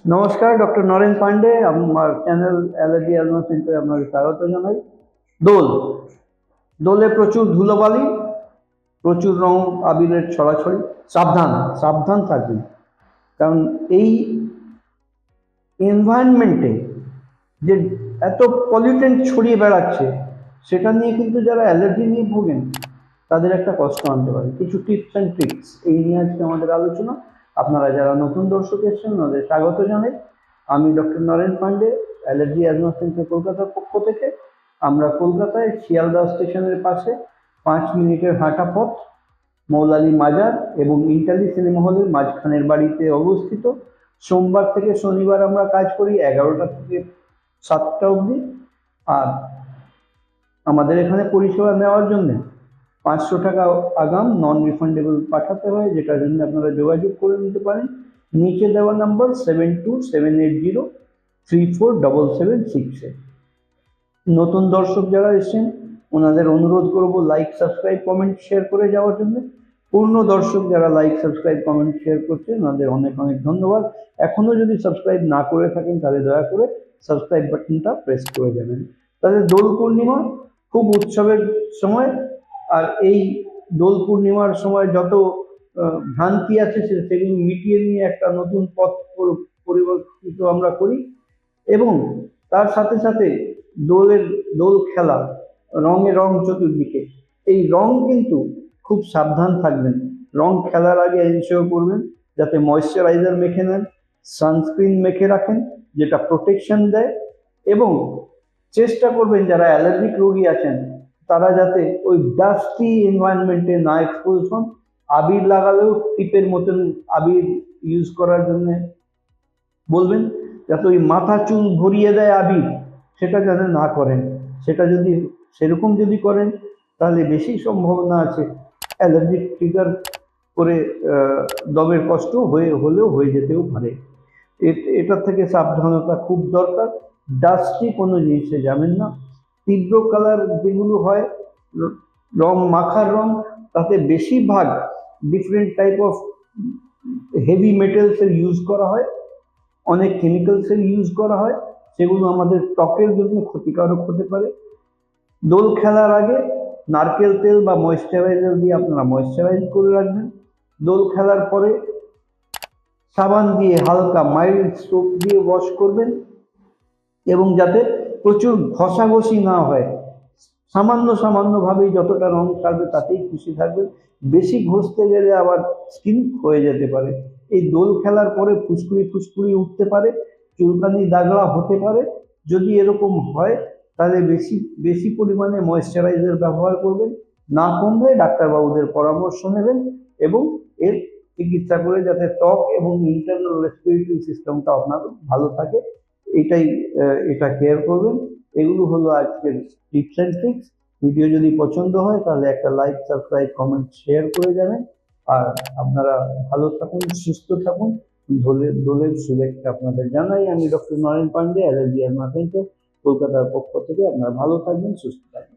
নমস্কার, ডক্টর নরেন পান্ডে। আমার channel allergy asthma সেন্টারে আপনাকে স্বাগত জানাই। দোল দোলে প্রচুর ধুলোবালি, প্রচুর রং আবিরের ছড়াছড়ি। সাবধান সাবধান থাকবেন, কারণ এই এনভায়রনমেন্টে যে এত পলিউটেন্ট ছড়িয়ে বেড়াচ্ছে, সেটা নিয়ে কিন্তু যারা অ্যালার্জি নিয়ে ভোগেন তাদের একটা কষ্ট আনতে পারে। কিছু টিপস অ্যান্ড ট্রিক্স এই নিয়ে আজকে আমাদের আলোচনা। আপনারা যারা নতুন দর্শক এসেছেন ওনাদের স্বাগত জানাই। আমি doctor Naren Pandey, allergy asthma centre কলকাতার পক্ষ থেকে। আমরা কলকাতায় শিয়ালদা স্টেশনের পাশে 5 মিনিটের হাঁটা পথ, মৌলালী মাজার এবং ইন্টালি সিনেমা হলের মাঝখানের বাড়িতে অবস্থিত। সোমবার থেকে শনিবার আমরা কাজ করি 11টা থেকে 7টা অবধি। আর আমাদের এখানে পরিষেবা নেওয়ার জন্য 500 টাকা আগাম নন রিফান্ডেবল পাঠাতে হয়, যেটার জন্য আপনারা যোগাযোগ করে নিতে পারেন। নিচে দেওয়া নাম্বার 7278034776। নতুন দর্শক যারা এসেছেন ওনাদের অনুরোধ করব লাইক, সাবস্ক্রাইব, কমেন্ট, শেয়ার করে যাওয়ার জন্য। পূর্ণ দর্শক যারা লাইক, সাবস্ক্রাইব, কমেন্ট, শেয়ার করছেন ওনাদের অনেক অনেক ধন্যবাদ। এখনো যদি সাবস্ক্রাইব না করে থাকেন তাহলে দয়া করে সাবস্ক্রাইব বাটনটা প্রেস করে দেবেন। তাহলে দোল পূর্ণিমা খুব উৎসবের সময়, আর এই দোল পূর্ণিমার সময় যত ভ্রান্তি আছে সেগুলো মিটিয়ে নিয়ে একটা নতুন পথ পরিবর্তিত আমরা করি। এবং তার সাথে সাথে দোল খেলা, রঙে রং চতুর্দিকে। এই রং কিন্তু খুব সাবধান থাকবেন। রং খেলার আগে এনশিওর করবেন যাতে ময়েশ্চারাইজার মেখে নেন, সানস্ক্রিন মেখে রাখেন যেটা প্রোটেকশন দেয়। এবং চেষ্টা করবেন যারা অ্যালার্জিক রোগী আছেন তারা যাতে ওই ডাস্টি এনভায়রনমেন্টে না এক্সপোজ হন। আবির লাগালেও টিপের মতন আবির ইউজ করার জন্য বলবেন, যাতে ওই মাথা চুল ভরিয়ে দেয় আবির সেটা যাতে না করেন। সেটা যদি সেরকম যদি করেন তাহলে বেশি সম্ভাবনা আছে অ্যালার্জি ট্রিগার করে দমের কষ্ট হলেও হয়ে যেতেও পারে। এটার থেকে সাবধানতা খুব দরকার। ডাস্টি কোনো জিনিসে যাবেন না। তীব্র কালার যেগুলো হয়, রং মাখার রং, তাতে বেশিরভাগ ডিফারেন্ট টাইপ অফ হেভি মেটেলসের ইউজ করা হয়, অনেক কেমিক্যালসের ইউজ করা হয়, সেগুলো আমাদের ত্বকের জন্য ক্ষতিকারক হতে পারে। দোল খেলার আগে নারকেল তেল বা ময়েশ্চারাইজার দিয়ে আপনারা ময়েশ্চারাইজ করে রাখবেন। দোল খেলার পরে সাবান দিয়ে হালকা মাইল্ড সোপ দিয়ে ওয়াশ করবেন, এবং যাতে প্রচুর ঘষাঘষি না হয়। সামান্য সামান্যভাবেই যতটা রং ছাড়বে তাতেই খুশি থাকবেন। বেশি ঘষতে গেলে আবার স্কিন হয়ে যেতে পারে। এই দোল খেলার পরে ফুসকুড়ি ফুসকুড়ি উঠতে পারে, চুলকানি দাগলা হতে পারে। যদি এরকম হয় তাহলে বেশি বেশি পরিমাণে ময়েশ্চারাইজার ব্যবহার করবেন। না কমলে ডাক্তারবাবুদের পরামর্শ নেবেন এবং এর চিকিৎসা করে যাতে ত্বক এবং ইন্টারনাল রেসপিরেটরি সিস্টেমটা আপনার ভালো থাকে এটা কেয়ার করবেন। এগুলো হলো আজকের টিপস অ্যান্ড ট্রিক্স। ভিডিও যদি পছন্দ হয় তাহলে একটা লাইক, সাবস্ক্রাইব, কমেন্ট, শেয়ার করে যাবেন। আর আপনারা ভালো থাকুন, সুস্থ থাকুন। দোলের শুভেচ্ছা আপনাদের জানাই। আমি doctor Naren Pandey, allergy asthma centre, কলকাতার পক্ষ থেকে। আপনারা ভালো থাকবেন, সুস্থ থাকবেন।